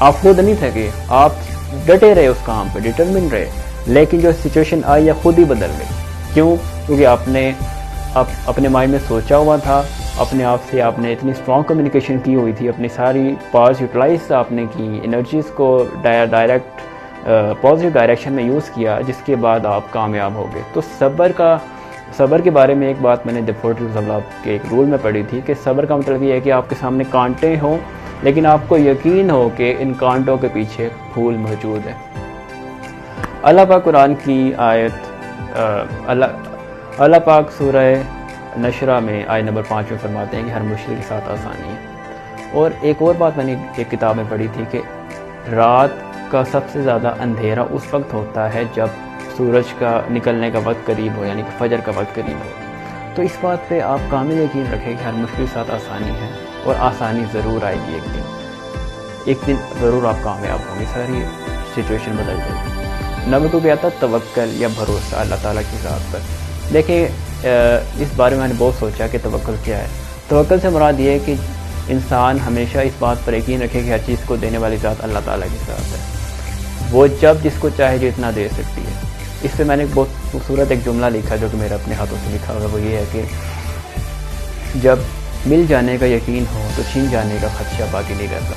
آپ خود نہیں تھکے، آپ ڈٹے رہے اس کام پہ، ڈٹرمن رہے، لیکن جو سچویشن آئی یا خود ہی بدل گئی. کیوں؟ کیونکہ آپ نے اپنے مائنڈ میں سوچا ہوا تھا، اپنے آپ سے آپ نے اتنی اسٹرانگ کمیونیکیشن کی ہوئی تھی، اپنی ساری پاورز یوٹیلائز آپ نے کی، انرجیز کو ڈائریکٹ پازیٹیو ڈائریکشن میں یوز کیا، جس کے بعد آپ کامیاب ہو گئے. تو صبر کے بارے میں ایک بات میں نے دی 40 رولز آف لو کے ایک رول میں پڑھی تھی کہ صبر کا مطلب یہ ہے کہ آپ کے سامنے کانٹے ہوں لیکن آپ کو یقین ہو کہ ان کانٹوں کے پیچھے پھول موجود ہے. اللہ پاک قرآن کی آیت اللہ پاک سورہ نشرہ میں آیت نمبر 5 میں فرماتے ہیں کہ ہر مشکل کے ساتھ آسانی ہے. اور ایک اور بات میں نے ایک کتاب میں پڑھی تھی کہ رات کا سب سے زیادہ اندھیرا اس وقت ہوتا ہے جب سورج کا نکلنے کا وقت قریب ہو، یعنی کہ فجر کا وقت قریب ہو. تو اس بات پہ آپ کامل یقین رکھیں کہ ہر مشکل کے ساتھ آسانی ہے، اور آسانی ضرور آئے گی. ایک دن ضرور آپ کامیاب ہوں گے، ساری سچویشن بدل جائے گی. نمبر 2 پہ آتا توکل یا بھروسہ اللہ تعالیٰ کی ذات پر. دیکھیں اس بارے میں نے بہت سوچا کہ توکل کیا ہے. توکل سے مراد یہ ہے کہ انسان ہمیشہ اس بات پر یقین رکھے کہ ہر چیز کو دینے والی ذات اللہ تعالیٰ کی ذات ہے. وہ جب جس کو چاہے جتنا دے سکتی ہے. اس پہ میں نے بہت خوبصورت ایک جملہ لکھا جو کہ میرے اپنے ہاتھوں سے لکھا ہوا، وہ یہ ہے کہ جب مل جانے کا یقین ہو تو چھین جانے کا خدشہ باقی نہیں رہتا.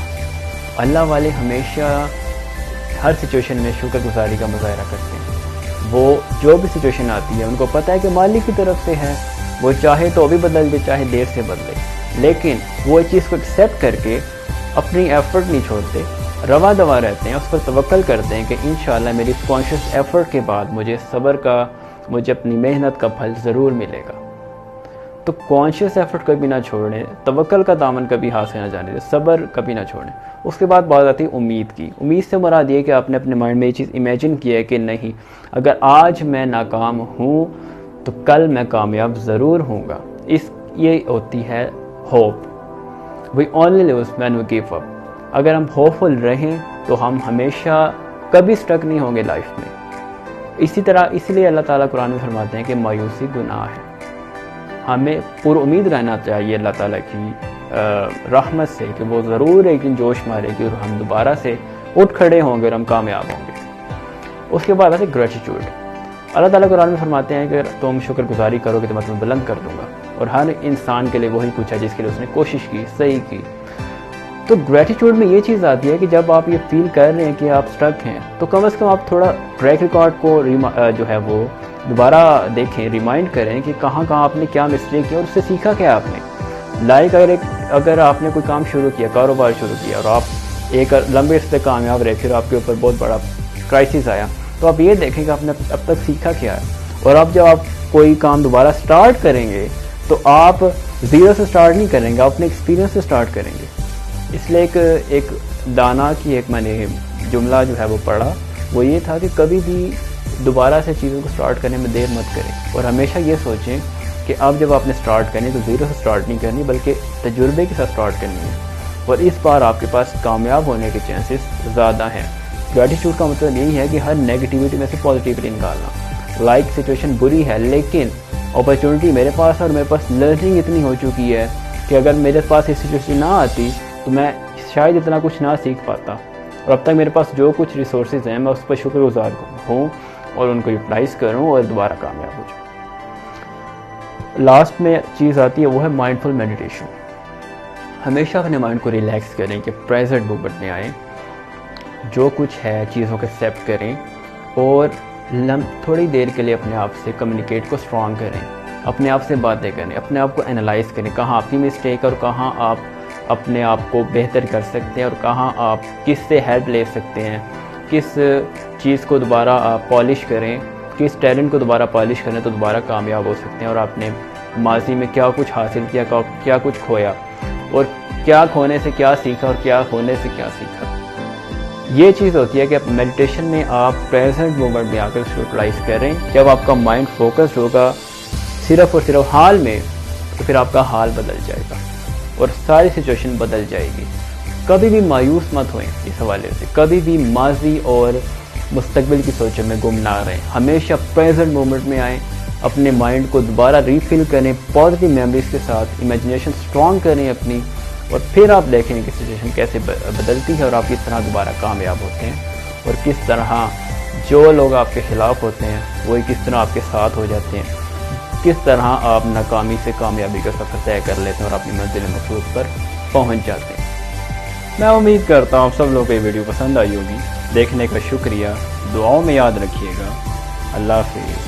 اللہ والے ہمیشہ ہر سچویشن میں شکر گزاری کا مظاہرہ کرتے ہیں. وہ جو بھی سچویشن آتی ہے ان کو پتہ ہے کہ مالک کی طرف سے ہے، وہ چاہے تو ابھی بدل دے، چاہے دیر سے بدلے، لیکن وہ اس چیز کو ایکسیپٹ کر کے اپنی ایفرٹ نہیں چھوڑتے، رواں دواں رہتے ہیں، اس پر توکل کرتے ہیں کہ انشاءاللہ میری اس کانشیس ایفرٹ کے بعد مجھے صبر کا، مجھے اپنی محنت کا پھل ضرور ملے گا. تو کانشیس ایفرٹ کبھی نہ چھوڑیں، توکل کا دامن کبھی ہاتھ سے نہ جانے دیں، صبر کبھی نہ چھوڑیں. اس کے بعد بات آتی ہے امید کی. امید سے مراد یہ کہ آپ نے اپنے مائنڈ میں یہ چیز امیجن کیا ہے کہ نہیں، اگر آج میں ناکام ہوں تو کل میں کامیاب ضرور ہوں گا. یہ ہوتی ہے hope. We only lose when we give up. اگر ہم ہوپ فل رہیں تو ہم ہمیشہ کبھی سٹک نہیں ہوں گے لائف میں. اسی طرح اس لیے اللہ تعالیٰ قرآن میں فرماتے ہیں کہ مایوسی گناہ ہے. ہمیں پر امید رہنا چاہیے اللہ تعالیٰ کی رحمت سے کہ وہ ضرور ایک دن جوش مارے گی اور ہم دوبارہ سے اٹھ کھڑے ہوں گے اور ہم کامیاب ہوں گے. اس کے بعد آتے گریٹیٹیوڈ. اللہ تعالیٰ قرآن میں فرماتے ہیں کہ تم شکر گزاری کرو گے تو میں تمہیں بلند کر دوں گا. اور ہر انسان کے لیے وہی کچھ ہے جس کے لیے اس نے کوشش کی، صحیح کی. تو گریٹیٹیوڈ میں یہ چیز آتی ہے کہ جب آپ یہ فیل کر رہے ہیں کہ آپ سٹک ہیں تو کم از کم آپ تھوڑا ٹریک ریکارڈ کو جو ہے وہ دوبارہ دیکھیں، ریمائنڈ کریں کہ کہاں آپ نے کیا مسٹیک کی اور اس سے سیکھا کیا آپ نے. لائک اگر آپ نے کوئی کام شروع کیا، کاروبار شروع کیا اور آپ ایک لمبے عرصے تک کامیاب رہے، پھر آپ کے اوپر بہت بڑا کرائسس آیا، تو آپ یہ دیکھیں کہ آپ نے اب تک سیکھا کیا ہے. اور اب جب آپ کوئی کام دوبارہ سٹارٹ کریں گے تو آپ زیرو سے سٹارٹ نہیں کریں گے، آپ اپنے ایکسپیرینس سے سٹارٹ کریں گے. اس لیے ایک دانا کی ایک میں نے جملہ جو ہے وہ پڑھا، وہ یہ تھا کہ کبھی بھی دوبارہ سے چیزوں کو سٹارٹ کرنے میں دیر مت کریں، اور ہمیشہ یہ سوچیں کہ اب جب آپ نے سٹارٹ کرنی تو زیرو سے سٹارٹ نہیں کرنی بلکہ تجربے کے ساتھ سٹارٹ کرنی ہے، اور اس بار آپ کے پاس کامیاب ہونے کے چانسز زیادہ ہیں. گریٹیٹیوڈ کا مطلب یہی ہے کہ ہر نیگیٹیوٹی میں سے پازیٹیوٹی نکالنا. لائک سچویشن بری ہے لیکن اپرچونٹی میرے پاس اور میرے پاس لرننگ اتنی ہو چکی ہے کہ اگر میرے پاس یہ سچویشن نہ آتی تو میں شاید اتنا کچھ نہ سیکھ پاتا، اور اب تک میرے پاس جو کچھ ریسورسز ہیں میں اس پر شکر گزار ہوں اور ان کو یوٹیلائز کروں اور دوبارہ کامیاب ہو جاؤں. لاسٹ میں چیز آتی ہے وہ ہے مائنڈفل میڈیٹیشن. ہمیشہ اپنے مائنڈ کو ریلیکس کریں کہ پریزنٹ مومنٹ میں آئیں، جو کچھ ہے چیزوں کو ایکسیپٹ کریں اور تھوڑی دیر کے لیے اپنے آپ سے کمیونیکیٹ کو اسٹرانگ کریں، اپنے آپ سے باتیں کریں، اپنے آپ کو انالائز کریں کہاں آپ کی مسٹیک ہے اور کہاں آپ اپنے آپ کو بہتر کر سکتے ہیں اور کہاں آپ کس سے ہیلپ لے سکتے ہیں، کس چیز کو دوبارہ آپ پالش کریں، کس ٹیلنٹ کو دوبارہ پالش کریں تو دوبارہ کامیاب ہو سکتے ہیں، اور آپ نے ماضی میں کیا کچھ حاصل کیا، کیا کچھ کھویا، اور کیا کھونے سے کیا سیکھا اور کیا ہونے سے کیا سیکھا. یہ چیز ہوتی ہے کہ میڈیٹیشن میں آپ پریزنٹ مومنٹ میں آ کر اس کو یوٹیلائز کریں. جب آپ کا مائنڈ فوکس ہوگا صرف اور صرف حال میں تو پھر آپ کا حال بدل جائے گا اور ساری سچویشن بدل جائے گی. کبھی بھی مایوس مت ہوئیں اس حوالے سے، کبھی بھی ماضی اور مستقبل کی سوچوں میں گم نہ رہیں. ہمیشہ پریزنٹ مومنٹ میں آئیں، اپنے مائنڈ کو دوبارہ ریفل کریں پازیٹیو میموریز کے ساتھ، امیجنیشن اسٹرانگ کریں اپنی، اور پھر آپ دیکھیں کہ سچویشن کیسے بدلتی ہے اور آپ کس طرح دوبارہ کامیاب ہوتے ہیں، اور کس طرح جو لوگ آپ کے خلاف ہوتے ہیں وہی کس طرح آپ کے ساتھ ہو جاتے ہیں، کس طرح آپ ناکامی سے کامیابی کا سفر طے کر لیتے ہیں اور اپنی منزل مقصود پر پہنچ جاتے ہیں۔ میں امید کرتا ہوں آپ سب لوگوں کو یہ ویڈیو پسند آئی ہوگی۔ دیکھنے کا شکریہ، دعاؤں میں یاد رکھیے گا۔ اللہ حافظ۔